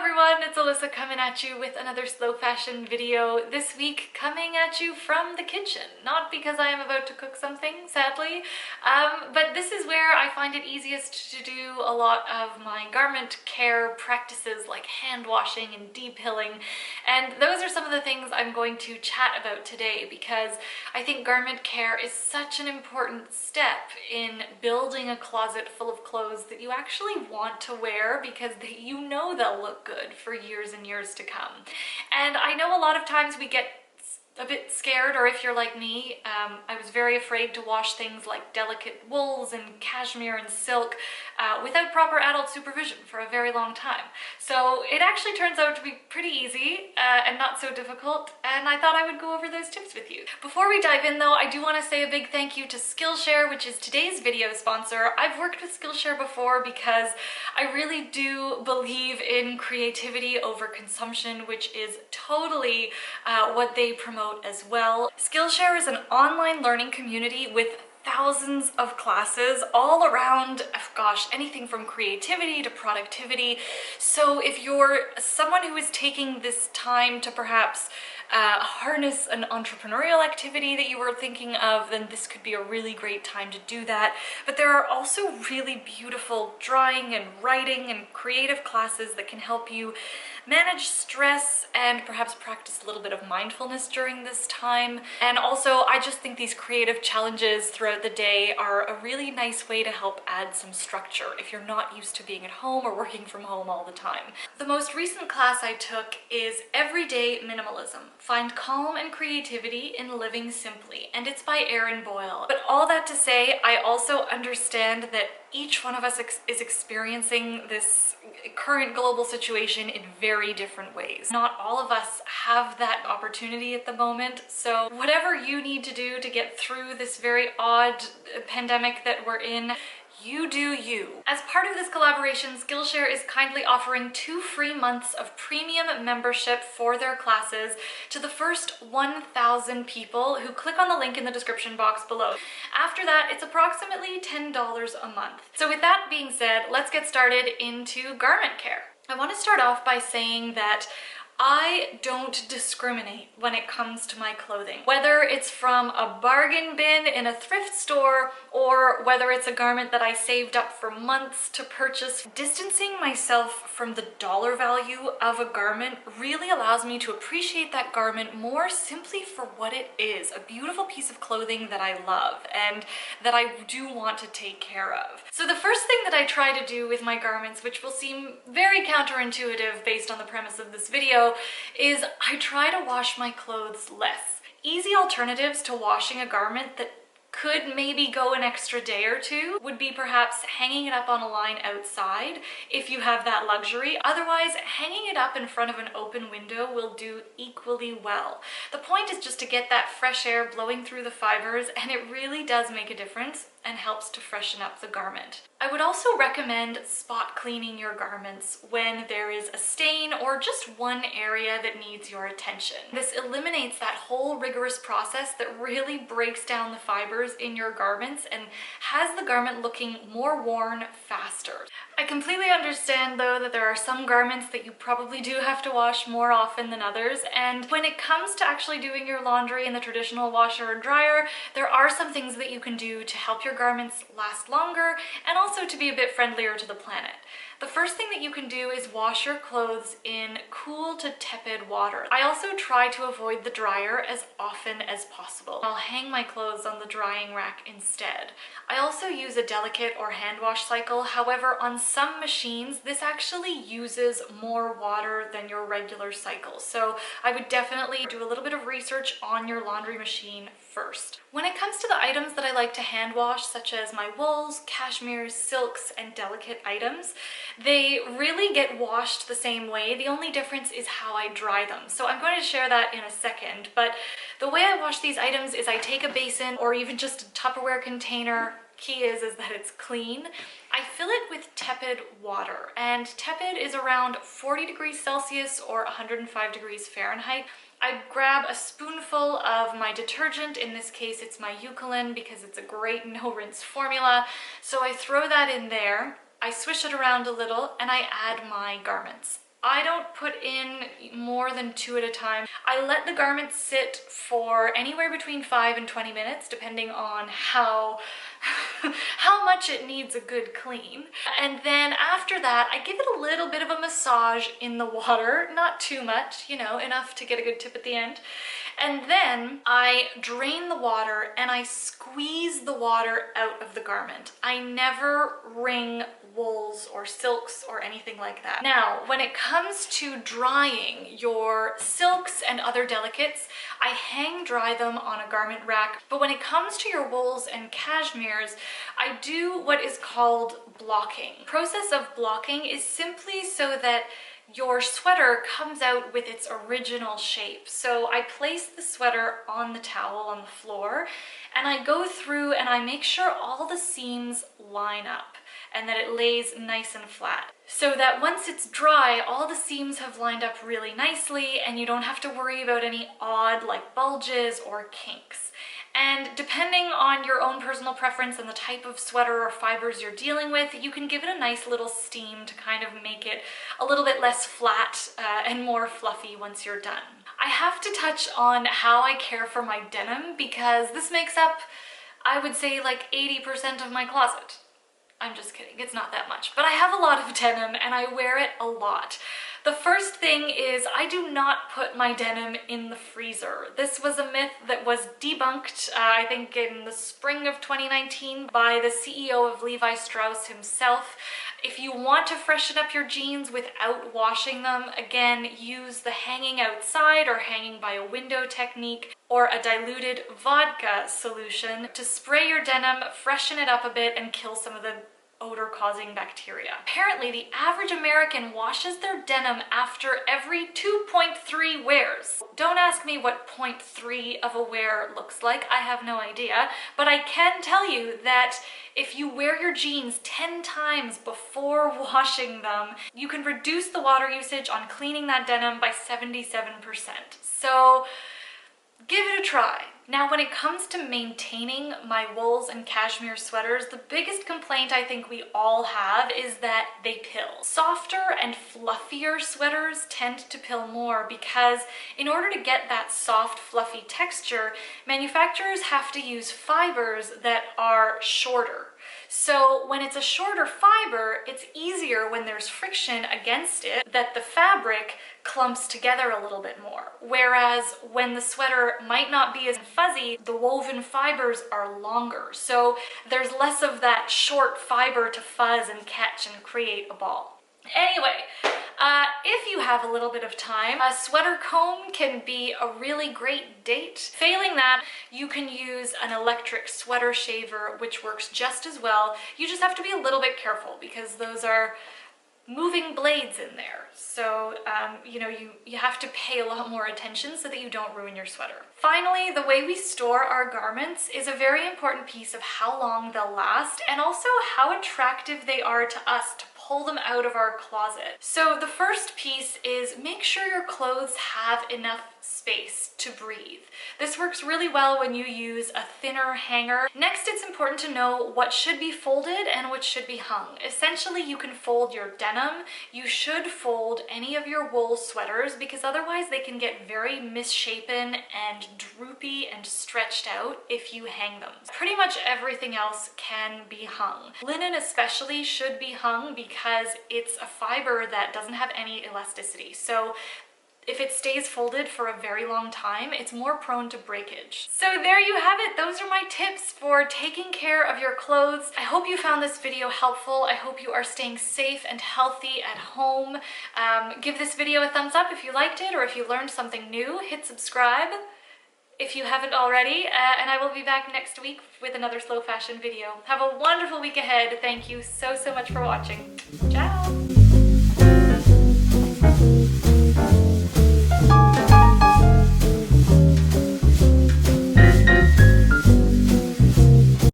everyone, it's Alyssa coming at you with another slow fashion video. This week coming at you from the kitchen. Not because I am about to cook something, sadly, but this is where I find it easiest to do a lot of my garment care practices like hand washing and depilling. And those are some of the things I'm going to chat about today because I think garment care is such an important step in building a closet full of clothes that you actually want to wear because you know they'll look good for years and years to come. And I know a lot of times we get a bit scared, or if you're like me, I was very afraid to wash things like delicate wools and cashmere and silk without proper adult supervision for a very long time. So it actually turns out to be pretty easy and not so difficult, and I thought I would go over those tips with you. Before we dive in though, I do want to say a big thank you to Skillshare, which is today's video sponsor. I've worked with Skillshare before because I really do believe in creativity over consumption, which is totally what they promote as well. Skillshare is an online learning community with thousands of classes all around, gosh, anything from creativity to productivity. So if you're someone who is taking this time to perhaps harness an entrepreneurial activity that you were thinking of, then this could be a really great time to do that. But there are also really beautiful drawing and writing and creative classes that can help you manage stress and perhaps practice a little bit of mindfulness during this time. And also, I just think these creative challenges throughout the day are a really nice way to help add some structure if you're not used to being at home or working from home all the time. The most recent class I took is Everyday Minimalism. Find calm and creativity in living simply, and it's by Erin Boyle. But all that to say, I also understand that each one of us is experiencing this current global situation in very different ways. Not all of us have that opportunity at the moment, so whatever you need to do to get through this very odd pandemic that we're in, you do you. As part of this collaboration, Skillshare is kindly offering 2 free months of premium membership for their classes to the first 1,000 people who click on the link in the description box below. After that, it's approximately $10 a month. So with that being said, let's get started into garment care. I want to start off by saying that I don't discriminate when it comes to my clothing. Whether it's from a bargain bin in a thrift store or whether it's a garment that I saved up for months to purchase, distancing myself from the dollar value of a garment really allows me to appreciate that garment more simply for what it is, a beautiful piece of clothing that I love and that I do want to take care of. So the first thing that I try to do with my garments, which will seem very counterintuitive based on the premise of this video, is I try to wash my clothes less. Easy alternatives to washing a garment that could maybe go an extra day or two would be perhaps hanging it up on a line outside if you have that luxury. Otherwise, hanging it up in front of an open window will do equally well. The point is just to get that fresh air blowing through the fibers, and it really does make a difference and helps to freshen up the garment. I would also recommend spot cleaning your garments when there is a stain or just one area that needs your attention. This eliminates that whole rigorous process that really breaks down the fibers in your garments and has the garment looking more worn faster. I completely understand though that there are some garments that you probably do have to wash more often than others, and when it comes to actually doing your laundry in the traditional washer or dryer, there are some things that you can do to help your garments last longer and also to be a bit friendlier to the planet. The first thing that you can do is wash your clothes in cool to tepid water. I also try to avoid the dryer as often as possible. I'll hang my clothes on the drying rack instead. I also use a delicate or hand wash cycle. However, on some machines, this actually uses more water than your regular cycle. So I would definitely do a little bit of research on your laundry machine first. When it comes to the items that I like to hand wash, such as my wools, cashmeres, silks, and delicate items, they really get washed the same way. The only difference is how I dry them. So I'm going to share that in a second, but the way I wash these items is I take a basin or even just a Tupperware container. Key is that it's clean. I fill it with tepid water, and tepid is around 40 degrees Celsius or 105 degrees Fahrenheit. I grab a spoonful of my detergent. In this case, it's my Eucalyptus because it's a great no-rinse formula. So I throw that in there. I swish it around a little and I add my garments. I don't put in more than 2 at a time. I let the garment sit for anywhere between 5 and 20 minutes, depending on how much it needs a good clean. And then after that, I give it a little bit of a massage in the water, not too much, you know, enough to get a good tip at the end. And then I drain the water and I squeeze the water out of the garment. I never wring wools or silks or anything like that. Now, when it comes to drying your silks and other delicates, I hang dry them on a garment rack. But when it comes to your wools and cashmeres, I do what is called blocking. The process of blocking is simply so that your sweater comes out with its original shape. So I place the sweater on the towel on the floor, and I go through and I make sure all the seams line up and that it lays nice and flat, so that once it's dry, all the seams have lined up really nicely and you don't have to worry about any odd like bulges or kinks. And depending on your own personal preference and the type of sweater or fibers you're dealing with, you can give it a nice little steam to kind of make it a little bit less flat and more fluffy once you're done. I have to touch on how I care for my denim, because this makes up, I would say, like 80% of my closet. I'm just kidding, it's not that much, but I have a lot of denim and I wear it a lot. The first thing is I do not put my denim in the freezer. This was a myth that was debunked, I think in the spring of 2019 by the CEO of Levi Strauss himself. If you want to freshen up your jeans without washing them, again, use the hanging outside or hanging by a window technique, or a diluted vodka solution to spray your denim, freshen it up a bit, and kill some of the odor-causing bacteria. Apparently, the average American washes their denim after every 2.3 wears. Don't ask me what 0.3 of a wear looks like. I have no idea, but I can tell you that if you wear your jeans 10 times before washing them, you can reduce the water usage on cleaning that denim by 77%. So give it a try. Now, when it comes to maintaining my wools and cashmere sweaters, the biggest complaint I think we all have is that they pill. Softer and fluffier sweaters tend to pill more because in order to get that soft, fluffy texture, manufacturers have to use fibers that are shorter. So when it's a shorter fiber, it's easier when there's friction against it that the fabric clumps together a little bit more. Whereas when the sweater might not be as fuzzy, the woven fibers are longer. So there's less of that short fiber to fuzz and catch and create a ball. Anyway, if you have a little bit of time, a sweater comb can be a really great date. Failing that, you can use an electric sweater shaver, which works just as well. You just have to be a little bit careful because those are moving blades in there. So, you know, you have to pay a lot more attention so that you don't ruin your sweater. Finally, the way we store our garments is a very important piece of how long they'll last and also how attractive they are to us to pull them out of our closet. So the first piece is make sure your clothes have enough space to breathe. This works really well when you use a thinner hanger. Next, it's important to know what should be folded and what should be hung. Essentially, you can fold your denim. You should fold any of your wool sweaters because otherwise they can get very misshapen and droopy and stretched out if you hang them. Pretty much everything else can be hung. Linen especially should be hung because it's a fiber that doesn't have any elasticity. So if it stays folded for a very long time, it's more prone to breakage. So there you have it. Those are my tips for taking care of your clothes. I hope you found this video helpful. I hope you are staying safe and healthy at home. Give this video a thumbs up if you liked it or if you learned something new. Hit subscribe if you haven't already, and I will be back next week with another slow fashion video. Have a wonderful week ahead. Thank you so much for watching. Ciao!